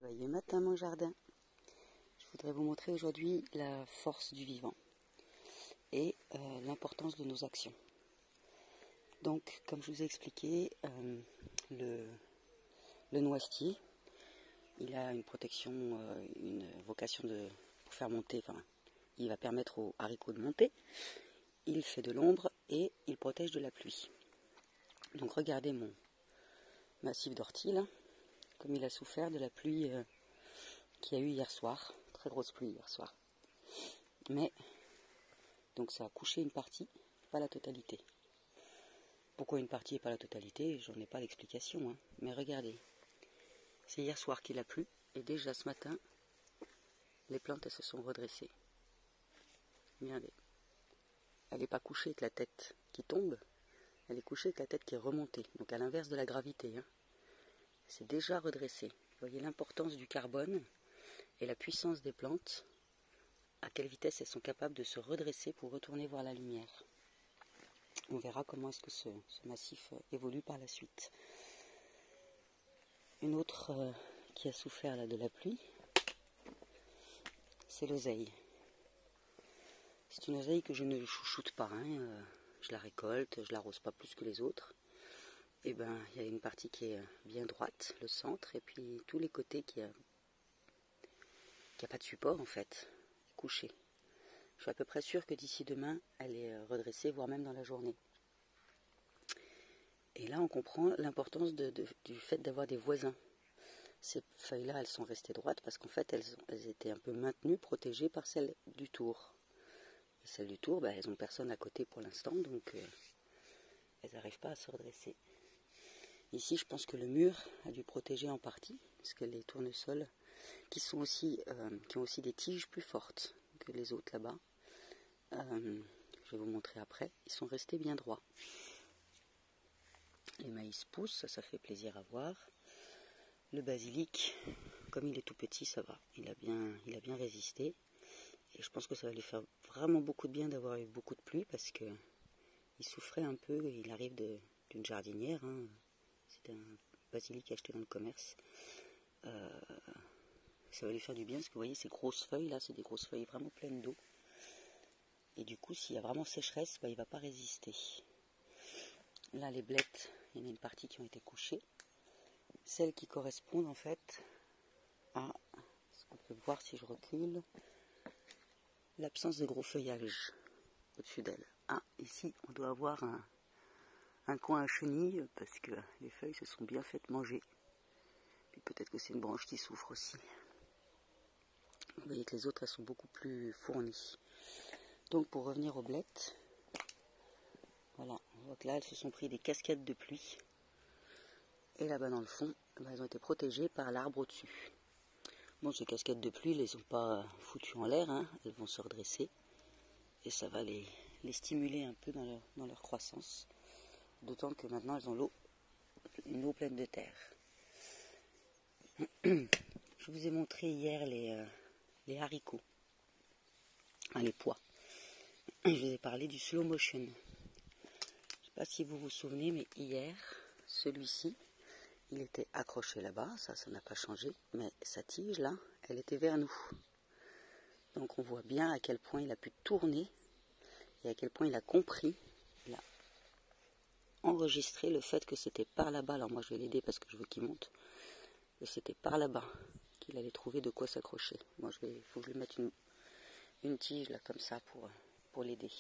Joyeux matin mon jardin. Je voudrais vous montrer aujourd'hui la force du vivant et l'importance de nos actions. Donc comme je vous ai expliqué, le noisetier, il a une protection, une vocation pour faire monter, il va permettre aux haricots de monter, il fait de l'ombre et il protège de la pluie. Donc regardez mon massif d'ortie là, comme il a souffert de la pluie qu'il y a eu hier soir, très grosse pluie hier soir. Mais, donc ça a couché une partie, pas la totalité. Pourquoi une partie et pas la totalité, j'en ai pas l'explication, hein. Mais regardez, c'est hier soir qu'il a plu, et déjà ce matin, les plantes elles se sont redressées. Regardez, elle n'est pas couchée avec la tête qui tombe, elle est couchée avec la tête qui est remontée, donc à l'inverse de la gravité, hein. C'est déjà redressé. Vous voyez l'importance du carbone et la puissance des plantes, à quelle vitesse elles sont capables de se redresser pour retourner voir la lumière. On verra comment est-ce que ce massif évolue par la suite. Une autre qui a souffert là, de la pluie, c'est l'oseille. C'est une oseille que je ne chouchoute pas, hein. Je la récolte, je l'arrose pas plus que les autres. Et ben, il y a une partie qui est bien droite, le centre, et puis tous les côtés qui a pas de support en fait, couché. Je suis à peu près sûre que d'ici demain, elle est redressée, voire même dans la journée. Et là, on comprend l'importance du fait d'avoir des voisins. Ces feuilles-là, elles sont restées droites parce qu'en fait, elles étaient un peu maintenues, protégées par celles du tour. Et celles du tour, elles n'ont personne à côté pour l'instant, donc elles n'arrivent pas à se redresser. Ici, je pense que le mur a dû protéger en partie, parce que les tournesols, qui ont aussi des tiges plus fortes que les autres là-bas, je vais vous montrer après, ils sont restés bien droits. Les maïs poussent, ça fait plaisir à voir. Le basilic, comme il est tout petit, ça va, il a bien résisté. Et je pense que ça va lui faire vraiment beaucoup de bien d'avoir eu beaucoup de pluie, parce que il souffrait un peu, il arrive d'une jardinière, hein. C'était un basilic acheté dans le commerce. Ça va lui faire du bien, parce que vous voyez ces grosses feuilles là, c'est des grosses feuilles vraiment pleines d'eau. Et du coup, s'il y a vraiment sécheresse, il ne va pas résister. Là, les blettes, il y en a une partie qui ont été couchées. Celles qui correspondent en fait à ce qu'on peut voir si je recule, l'absence de gros feuillage au-dessus d'elles. Ah, ici, on doit avoir un coin à chenille, parce que les feuilles se sont bien faites manger. Puis peut-être que c'est une branche qui souffre aussi. Vous voyez que les autres, elles sont beaucoup plus fournies. Donc pour revenir aux blettes, voilà, on voit que là elles se sont pris des cascades de pluie. Et là-bas dans le fond, elles ont été protégées par l'arbre au-dessus. Bon, ces cascades de pluie, elles ne sont pas foutues en l'air, hein. Elles vont se redresser. Et ça va les stimuler un peu dans leur croissance. D'autant que maintenant elles ont une eau pleine de terre. Je vous ai montré hier les haricots, les pois. Je vous ai parlé du slow motion. Je ne sais pas si vous vous souvenez, mais hier, celui-ci, il était accroché là-bas, ça n'a pas changé, mais sa tige là, elle était vers nous. Donc on voit bien à quel point il a pu tourner et à quel point il a compris, il a enregistré le fait que c'était par là-bas. Alors moi je vais l'aider parce que je veux qu'il monte, que c'était par là-bas qu'il allait trouver de quoi s'accrocher. Moi il faut que je lui mette une tige là comme ça pour l'aider.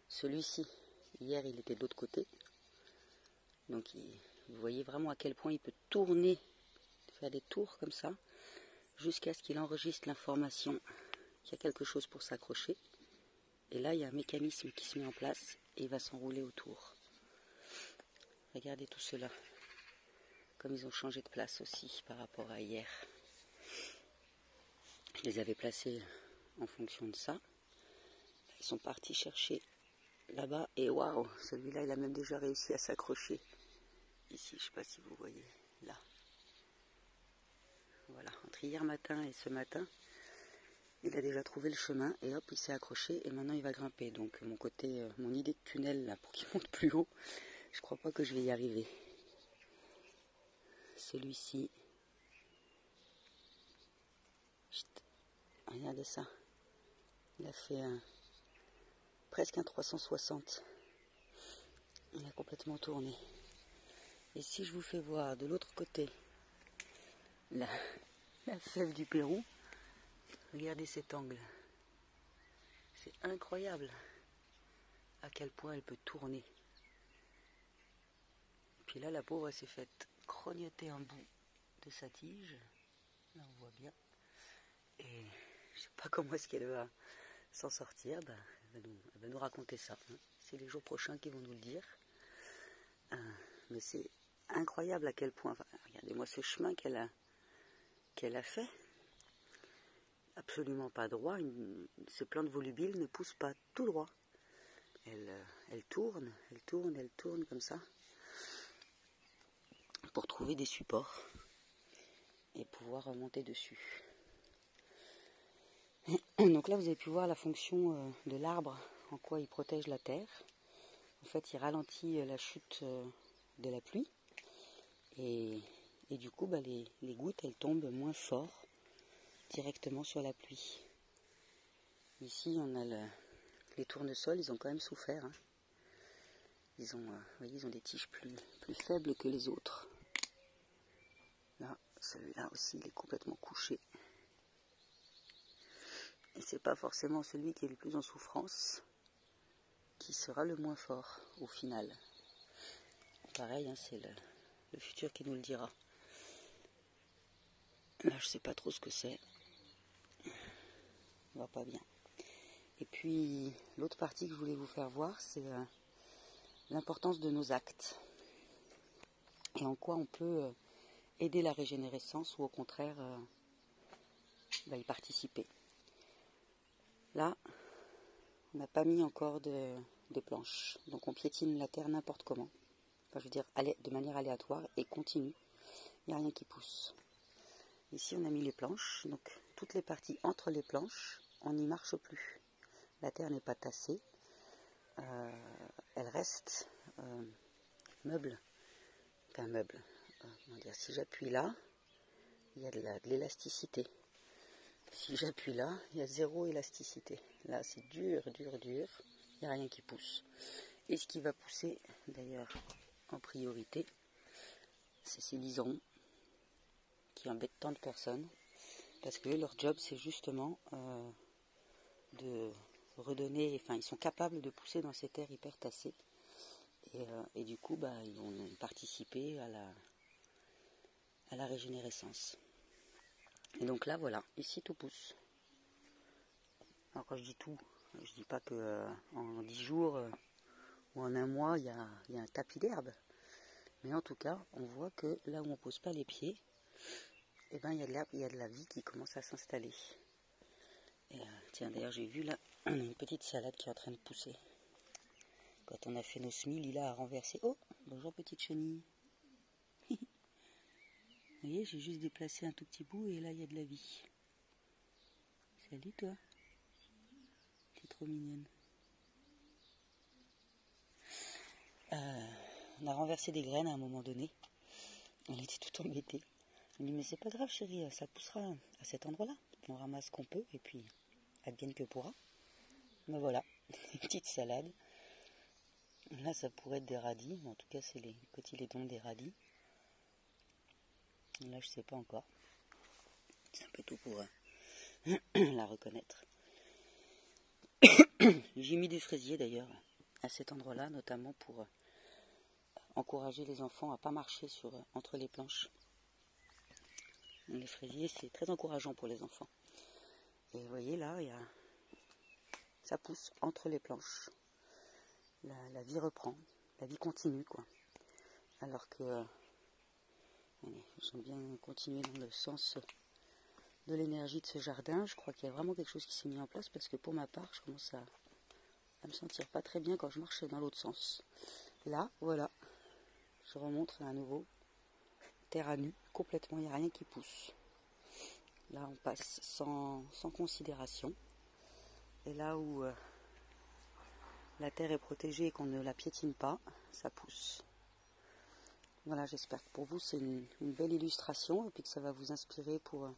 Celui-ci, hier il était de l'autre côté, donc vous voyez vraiment à quel point il peut tourner, faire des tours comme ça, jusqu'à ce qu'il enregistre l'information qu'il y a quelque chose pour s'accrocher. Et là il y a un mécanisme qui se met en place et il va s'enrouler autour. Regardez tout cela, comme ils ont changé de place aussi par rapport à hier. Je les avais placés en fonction de ça. Ils sont partis chercher là-bas et waouh, celui-là il a même déjà réussi à s'accrocher. Ici, je ne sais pas si vous voyez, là. Voilà, entre hier matin et ce matin, il a déjà trouvé le chemin et hop, il s'est accroché et maintenant il va grimper. Donc mon idée de tunnel là pour qu'il monte plus haut, je crois pas que je vais y arriver. Celui-ci, Regardez ça. Il a fait presque un 360. Il a complètement tourné. Et si je vous fais voir de l'autre côté la fève du Pérou, regardez cet angle. C'est incroyable à quel point elle peut tourner. Puis là, la pauvre, elle s'est faite crognoter un bout de sa tige. Là, on voit bien. Et je sais pas comment est-ce qu'elle va s'en sortir. Bah, elle va nous raconter ça. Hein. C'est les jours prochains qui vont nous le dire. Mais c'est incroyable à quel point. Enfin, regardez-moi ce chemin qu'elle a fait. Absolument pas droit. Ces plantes volubiles ne poussent pas tout droit. Elle tourne comme ça pour trouver des supports et pouvoir remonter dessus. Donc là, vous avez pu voir la fonction de l'arbre, en quoi il protège la terre. En fait, il ralentit la chute de la pluie et du coup, bah, les gouttes, elles tombent moins fort directement sur la pluie. Ici, on a les tournesols, ils ont quand même souffert. Hein. Ils ont des tiges plus faibles que les autres. Là, celui-là aussi, il est complètement couché. Et c'est pas forcément celui qui est le plus en souffrance qui sera le moins fort au final. Pareil, hein, c'est le futur qui nous le dira. Là, je sais pas trop ce que c'est. On va pas bien. Et puis, l'autre partie que je voulais vous faire voir, c'est l'importance de nos actes. Et en quoi on peut aider la régénérescence ou au contraire y participer. Là, on n'a pas mis encore de planches. Donc on piétine la terre n'importe comment. Enfin, je veux dire, de manière aléatoire et continue. Il n'y a rien qui pousse. Ici, on a mis les planches. Donc toutes les parties entre les planches, on n'y marche plus. La terre n'est pas tassée. Elle reste meuble. Enfin, meuble. Comment dire, si j'appuie là, il y a de l'élasticité. Si j'appuie là, il y a zéro élasticité. Là, c'est dur. Il n'y a rien qui pousse. Et ce qui va pousser, d'ailleurs, en priorité, c'est ces liserons qui embêtent tant de personnes. Parce que leur job, c'est justement de redonner... Enfin, ils sont capables de pousser dans ces terres hyper tassées. Et du coup, ils vont participer à la régénérescence. Et donc là, voilà, ici tout pousse. Alors quand je dis tout, je dis pas que en 10 jours ou en un mois, il y a un tapis d'herbe. Mais en tout cas, on voit que là où on ne pose pas les pieds, il y a de l'herbe, il y a de la vie qui commence à s'installer. Et tiens, d'ailleurs, j'ai vu là, une petite salade qui est en train de pousser. Quand on a fait nos semis, Lila a renversé. Oh, bonjour petite chenille. Vous voyez, j'ai juste déplacé un tout petit bout et là, il y a de la vie. Salut toi. T'es trop mignonne. On a renversé des graines à un moment donné. Elle était toute embêtée. Elle me dit, mais c'est pas grave chérie, ça poussera à cet endroit-là. On ramasse ce qu'on peut et puis advienne que pourra. Mais voilà, une petite salade. Là, ça pourrait être des radis. En tout cas, c'est les cotylédons des radis. Là, je sais pas encore. C'est un peu tôt pour la reconnaître. J'ai mis des fraisiers d'ailleurs à cet endroit-là, notamment pour encourager les enfants à pas marcher entre les planches. Les fraisiers, c'est très encourageant pour les enfants. Et vous voyez là, ça pousse entre les planches. La vie reprend, la vie continue quoi. Alors que j'aime bien continuer dans le sens de l'énergie de ce jardin. Je crois qu'il y a vraiment quelque chose qui s'est mis en place parce que pour ma part, je commence à me sentir pas très bien quand je marche dans l'autre sens. Là, voilà, je remonte à nouveau terre à nu, complètement, il n'y a rien qui pousse. Là, on passe sans considération. Et là où la terre est protégée et qu'on ne la piétine pas, ça pousse. Voilà, j'espère que pour vous, c'est une belle illustration et puis que ça va vous inspirer pour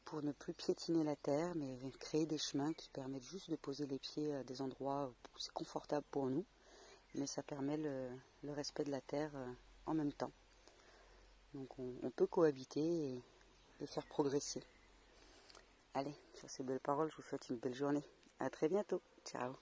pour ne plus piétiner la terre, mais créer des chemins qui permettent juste de poser les pieds à des endroits où c'est confortable pour nous, mais ça permet le respect de la terre en même temps. Donc on peut cohabiter et faire progresser. Allez, sur ces belles paroles, je vous souhaite une belle journée. À très bientôt. Ciao.